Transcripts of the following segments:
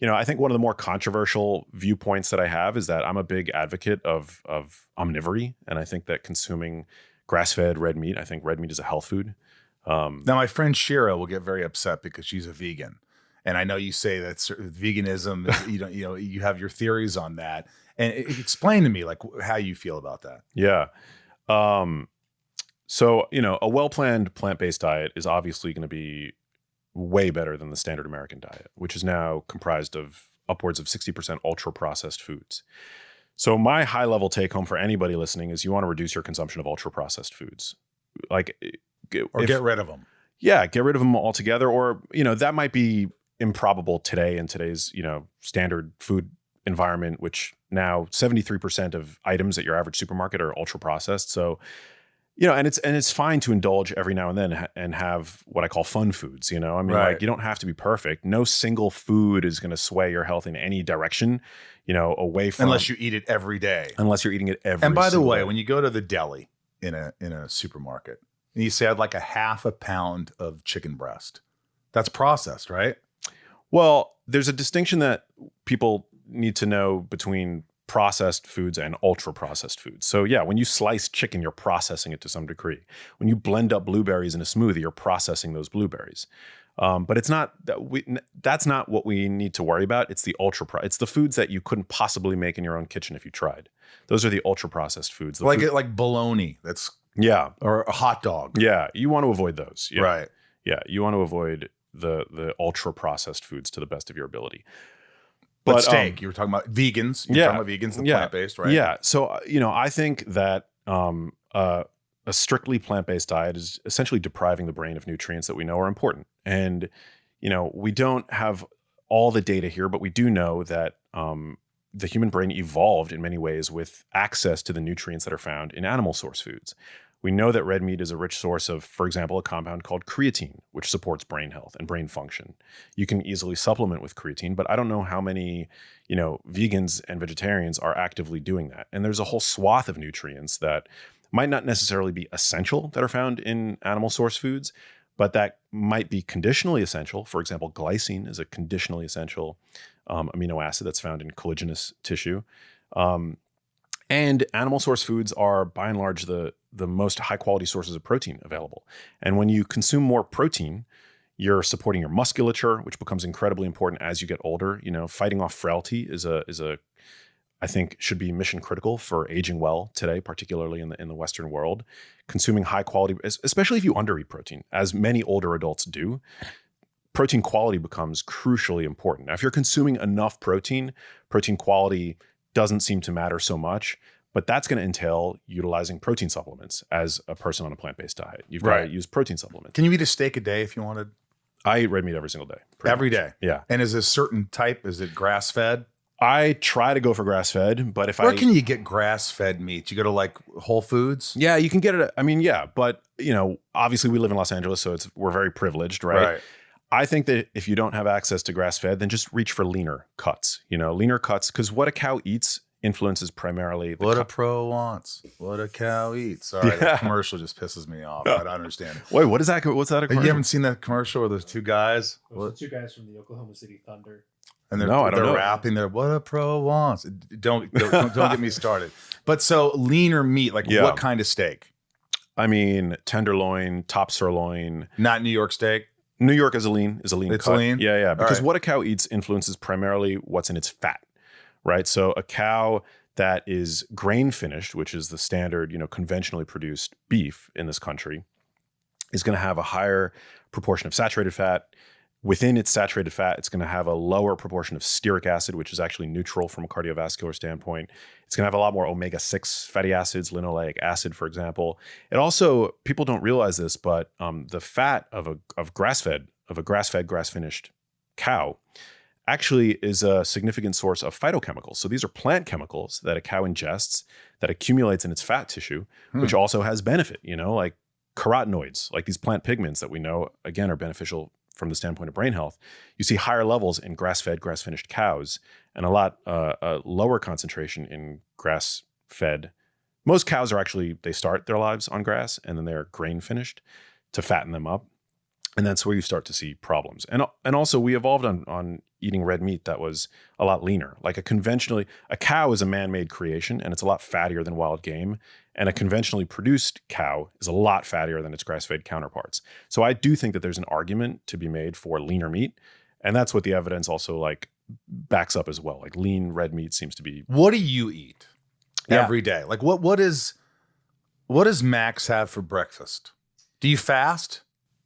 I think one of the more controversial viewpoints that I have is that I'm a big advocate of omnivory, and I think that consuming grass-fed red meat, I think red meat is a health food. Now, my friend Shira will get very upset because she's a vegan, and I know you say that veganism, you have your theories on that, and explain to me like how you feel about that. Yeah. So, a well-planned plant-based diet is obviously going to be way better than the standard American diet, which is now comprised of upwards of 60% ultra-processed foods. So my high-level take-home for anybody listening is you want to reduce your consumption of ultra-processed foods. Get rid of them. Yeah, get rid of them altogether. Or, that might be improbable today in today's, standard food environment, which now 73% of items at your average supermarket are ultra-processed. So, and it's fine to indulge every now and then and have what I call fun foods. Right. Like, you don't have to be perfect. No single food is going to sway your health in any direction, away from, unless you eat it every day. Unless you're eating it every. And by the way, day. when you go to the deli in a supermarket and you say I'd like a half a pound of chicken breast, that's processed, right? Well, there's a distinction that people need to know between processed foods and ultra processed foods. So yeah, when you slice chicken, you're processing it to some degree. When you blend up blueberries in a smoothie, you're processing those blueberries. But it's not that's not what we need to worry about. It's the it's the foods that you couldn't possibly make in your own kitchen if you tried. Those are the ultra processed foods. Like bologna. That's or a hot dog. Yeah, you want to avoid those. Yeah. Right. Yeah, you want to avoid the ultra processed foods to the best of your ability. But steak, you were talking about vegans. You're talking about vegans and plant-based, right? Yeah. So, I think that a strictly plant-based diet is essentially depriving the brain of nutrients that we know are important. And, we don't have all the data here, but we do know that the human brain evolved in many ways with access to the nutrients that are found in animal source foods. We know that red meat is a rich source of, for example, a compound called creatine, which supports brain health and brain function. You can easily supplement with creatine, but I don't know how many, vegans and vegetarians are actively doing that. And there's a whole swath of nutrients that might not necessarily be essential that are found in animal source foods, but that might be conditionally essential. For example, glycine is a conditionally essential amino acid that's found in collagenous tissue. And animal source foods are, by and large, the most high quality sources of protein available. And when you consume more protein, you're supporting your musculature, which becomes incredibly important as you get older. Fighting off frailty is I think should be mission critical for aging well today, particularly in the Western world. Consuming high quality, especially if you undereat protein, as many older adults do, protein quality becomes crucially important. Now, if you're consuming enough protein quality doesn't seem to matter so much, but that's going to entail utilizing protein supplements as a person on a plant-based diet. You've got to use protein supplements. Can you eat a steak a day if you wanted? I eat red meat every single day. Every day? Yeah. And is it a certain type? Is it grass-fed? I try to go for grass-fed, but Where can you get grass-fed meat? You go to like Whole Foods? Yeah, you can get it. I mean, yeah, but obviously we live in Los Angeles, so we're very privileged, right? I think that if you don't have access to grass-fed, then just reach for leaner cuts. Leaner cuts, because what a cow eats influences primarily what a pro wants, what a cow eats. Sorry, that commercial just pisses me off. I don't understand. Wait, what is that? What's that? You haven't seen that commercial where there's two guys? Those two guys from the Oklahoma City Thunder. And they're rapping there. What a pro wants. Don't get me started. But so leaner meat, like what kind of steak? I mean, tenderloin, top sirloin. Not New York steak. New York is a lean cut. It's lean? Yeah. Because what a cow eats influences primarily what's in its fat, right? So a cow that is grain finished, which is the standard, conventionally produced beef in this country, is going to have a higher proportion of saturated fat. Within its saturated fat, it's going to have a lower proportion of stearic acid, which is actually neutral from a cardiovascular standpoint. It's going to have a lot more omega-6 fatty acids, linoleic acid, for example. It also, people don't realize this, but the fat of a grass-fed, grass-finished cow actually is a significant source of phytochemicals. So these are plant chemicals that a cow ingests that accumulates in its fat tissue, which also has benefit, like carotenoids, like these plant pigments that we know, again, are beneficial from the standpoint of brain health. You see higher levels in grass-fed, grass-finished cows, and a lot lower concentration in grass-fed. Most cows are actually, they start their lives on grass and then they're grain-finished to fatten them up. And that's where you start to see problems. And also we evolved on eating red meat that was a lot leaner. Like a cow is a man-made creation, and it's a lot fattier than wild game. And a conventionally produced cow is a lot fattier than its grass-fed counterparts. So I do think that there's an argument to be made for leaner meat. And that's what the evidence also like backs up as well. Like lean red meat seems to be. What do you eat every day? Like what does Max have for breakfast? Do you fast?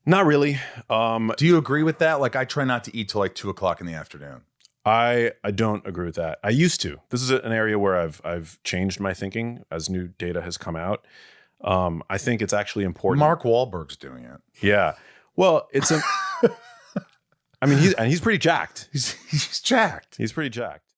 Not really. Do you agree with that? Like I try not to eat till like 2 o'clock in the afternoon. I don't agree with that. I used to. This is an area where I've changed my thinking as new data has come out. I think it's actually important. Mark Wahlberg's doing it. Yeah. Well, it's a. I mean, he's pretty jacked. He's jacked. He's pretty jacked.